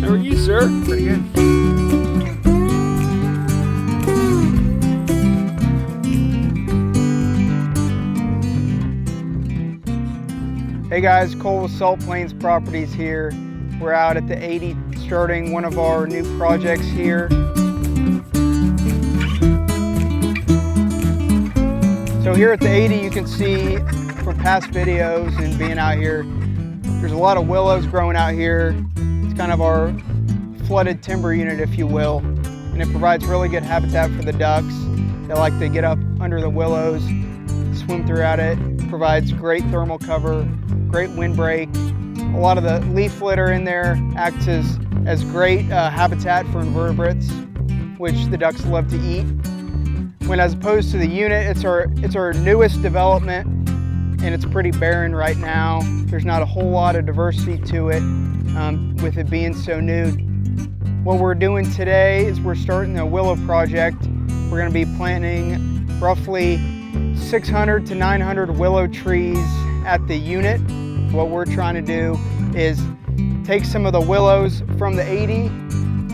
How are you, sir? Pretty good. Hey guys, Cole with Salt Plains Properties here. We're out at the 80 starting one of our new projects here. So here at the 80 you can see from past videos and being out here, there's a lot of willows growing out here. It's kind of our flooded timber unit, if you will, and it provides really good habitat for the ducks. They like to get up under the willows, swim throughout it. Provides great thermal cover, great windbreak. A lot of the leaf litter in there acts as great habitat for invertebrates, which the ducks love to eat. When as opposed to the unit, it's our newest development, and it's pretty barren right now. There's not a whole lot of diversity to it, with it being so new. What we're doing today is we're starting the Willow project. We're going to be planting roughly 600 to 900 willow trees at the unit. What we're trying to do is take some of the willows from the 80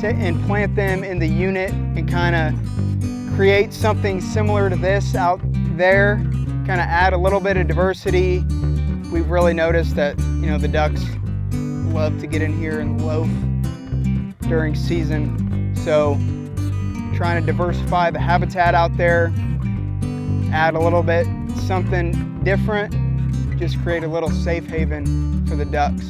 and plant them in the unit and kind of create something similar to this out there, kind of add a little bit of diversity. We've really noticed that, you know, the ducks love to get in here and loaf during season. So trying to diversify the habitat out there, add a little bit something different, just create a little safe haven for the ducks.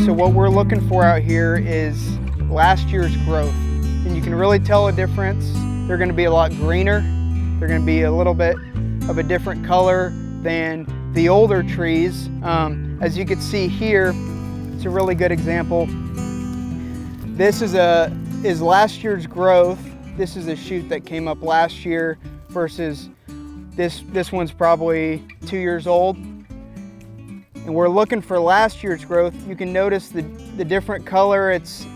So what we're looking for out here is last year's growth, and you can really tell a difference. They're going to be a lot greener. They're going to be a little bit of a different color than the older trees. As you can see here, it's a really good example. This is last year's growth. This is a shoot that came up last year versus this one's probably 2 years old. And we're looking for last year's growth. You can notice the different color. It's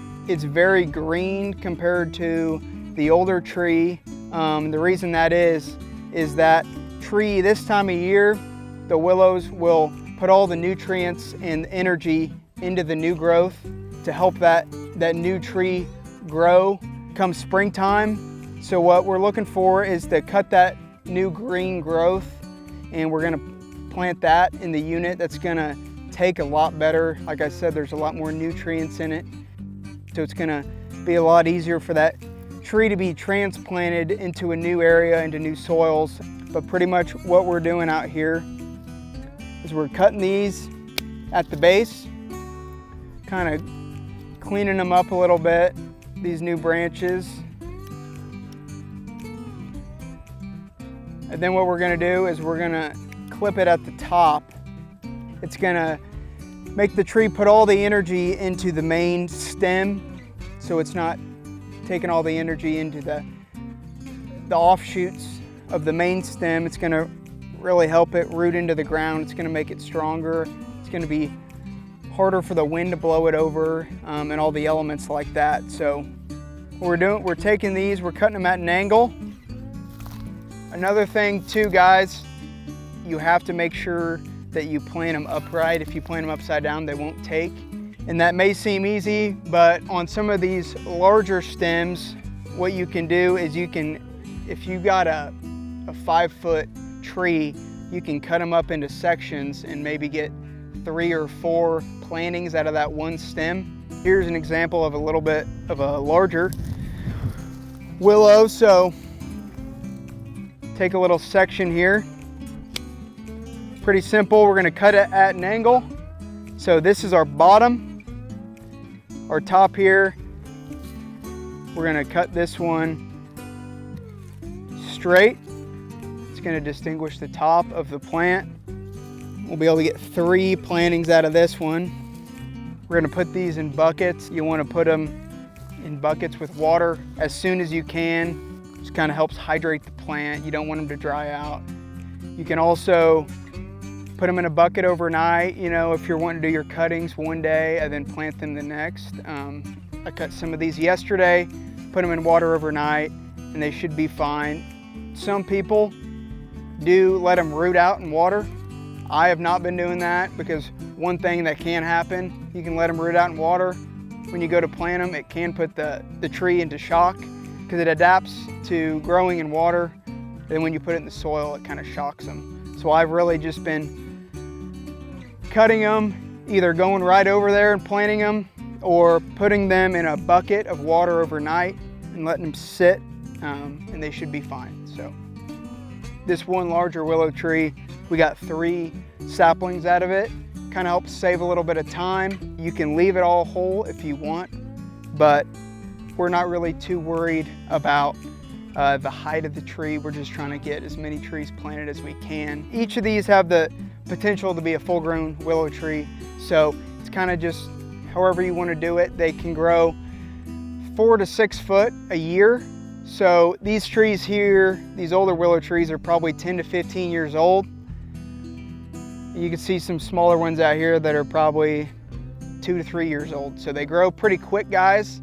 very green compared to the older tree. The reason that is that tree this time of year, the willows will put all the nutrients and energy into the new growth to help that new tree grow come springtime. So what we're looking for is to cut that new green growth, and we're gonna plant that in the unit. That's gonna take a lot better. Like I said, there's a lot more nutrients in it. So it's gonna be a lot easier for that tree to be transplanted into a new area, into new soils. But pretty much what we're doing out here is we're cutting these at the base, kind of cleaning them up a little bit, these new branches. And then what we're gonna do is we're gonna clip it at the top. It's gonna make the tree put all the energy into the main stem, so it's not taking all the energy into the offshoots of the main stem. It's gonna really help it root into the ground. It's gonna make it stronger. It's gonna be harder for the wind to blow it over, and all the elements like that. So what we're taking these, we're cutting them at an angle. Another thing too, guys, you have to make sure that you plant them upright. If you plant them upside down, they won't take. And that may seem easy, but on some of these larger stems, what you can do is if you got a 5-foot tree, you can cut them up into sections and maybe get 3 or 4 plantings out of that one stem. Here's an example of a little bit of a larger willow. So take a little section here. Pretty simple. We're gonna cut it at an angle. So this is our bottom. Our top here, we're gonna cut this one straight. It's gonna distinguish the top of the plant. We'll be able to get 3 plantings out of this one. We're gonna put these in buckets. You wanna put them in buckets with water as soon as you can. Just kind of helps hydrate the plant. You don't want them to dry out. You can also put them in a bucket overnight, you know, if you're wanting to do your cuttings one day and then plant them the next. I cut some of these yesterday, put them in water overnight, and they should be fine. Some people do let them root out in water. I have not been doing that because one thing that can happen, you can let them root out in water. When you go to plant them, it can put the tree into shock because it adapts to growing in water. Then when you put it in the soil, it kind of shocks them. So I've really just been cutting them, either going right over there and planting them or putting them in a bucket of water overnight and letting them sit, and they should be fine. So this one larger willow tree, we got 3 saplings out of it. Kind of helps save a little bit of time. You can leave it all whole if you want, but we're not really too worried about the height of the tree. We're just trying to get as many trees planted as we can. Each of these have the potential to be a full-grown willow tree, so it's kind of just however you want to do it. They can grow 4 to 6 foot a year. So these trees here, these older willow trees, are probably 10 to 15 years old. You can see some smaller ones out here that are probably 2 to 3 years old. So they grow pretty quick, guys.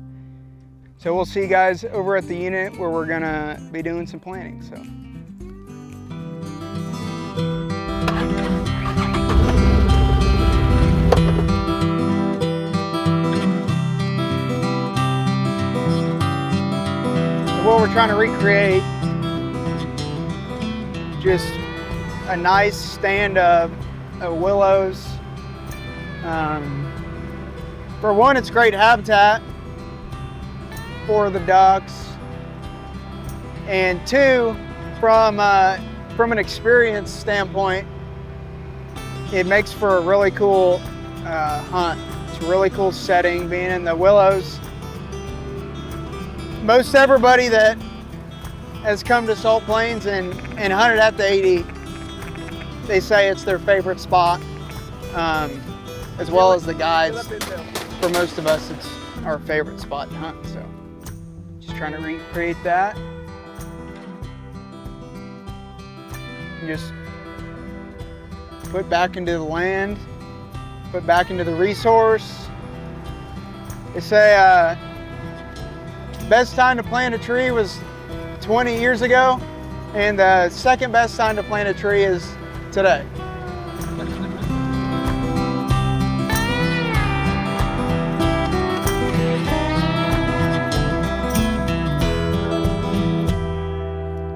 So we'll see you guys over at the unit where we're gonna be doing some planting. So. What we're trying to recreate, just a nice stand of willows. For one, it's great habitat for the ducks, and 2, from an experience standpoint, it makes for a really cool hunt. It's a really cool setting, being in the willows. Most everybody that has come to Salt Plains and hunted at the 80, they say it's their favorite spot, as well as the guides. For most of us, it's our favorite spot to hunt, so just trying to recreate that. And just put back into the land, put back into the resource. They say best time to plant a tree was 20 years ago, and the second best time to plant a tree is today.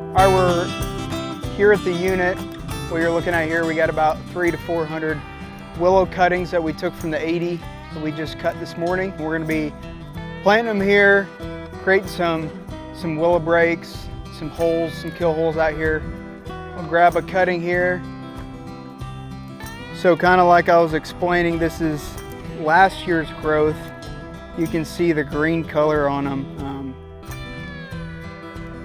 All right, we're here at the unit. What you're looking at here, we got about 300 to 400 willow cuttings that we took from the 80 that we just cut this morning. We're gonna be planting them here, creating some willow breaks, some holes, some kill holes out here. I'll grab a cutting here. So kind of like I was explaining, this is last year's growth. You can see the green color on them.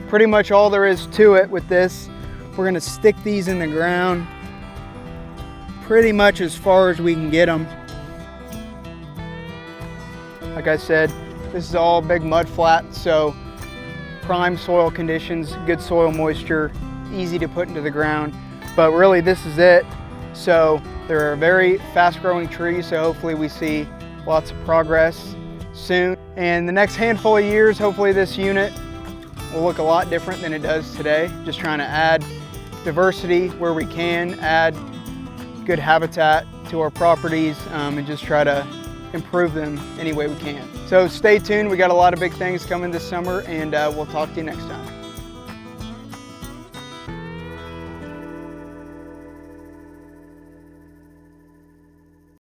Pretty much all there is to it with this. We're gonna stick these in the ground pretty much as far as we can get them. Like I said, this is all big mud flat, so prime soil conditions, good soil moisture, easy to put into the ground. But really this is it. So they're a very fast growing tree, so hopefully we see lots of progress soon. And the next handful of years, hopefully this unit will look a lot different than it does today. Just trying to add diversity where we can, add good habitat to our properties, and just try to improve them any way we can. So stay tuned, we got a lot of big things coming this summer, and we'll talk to you next time.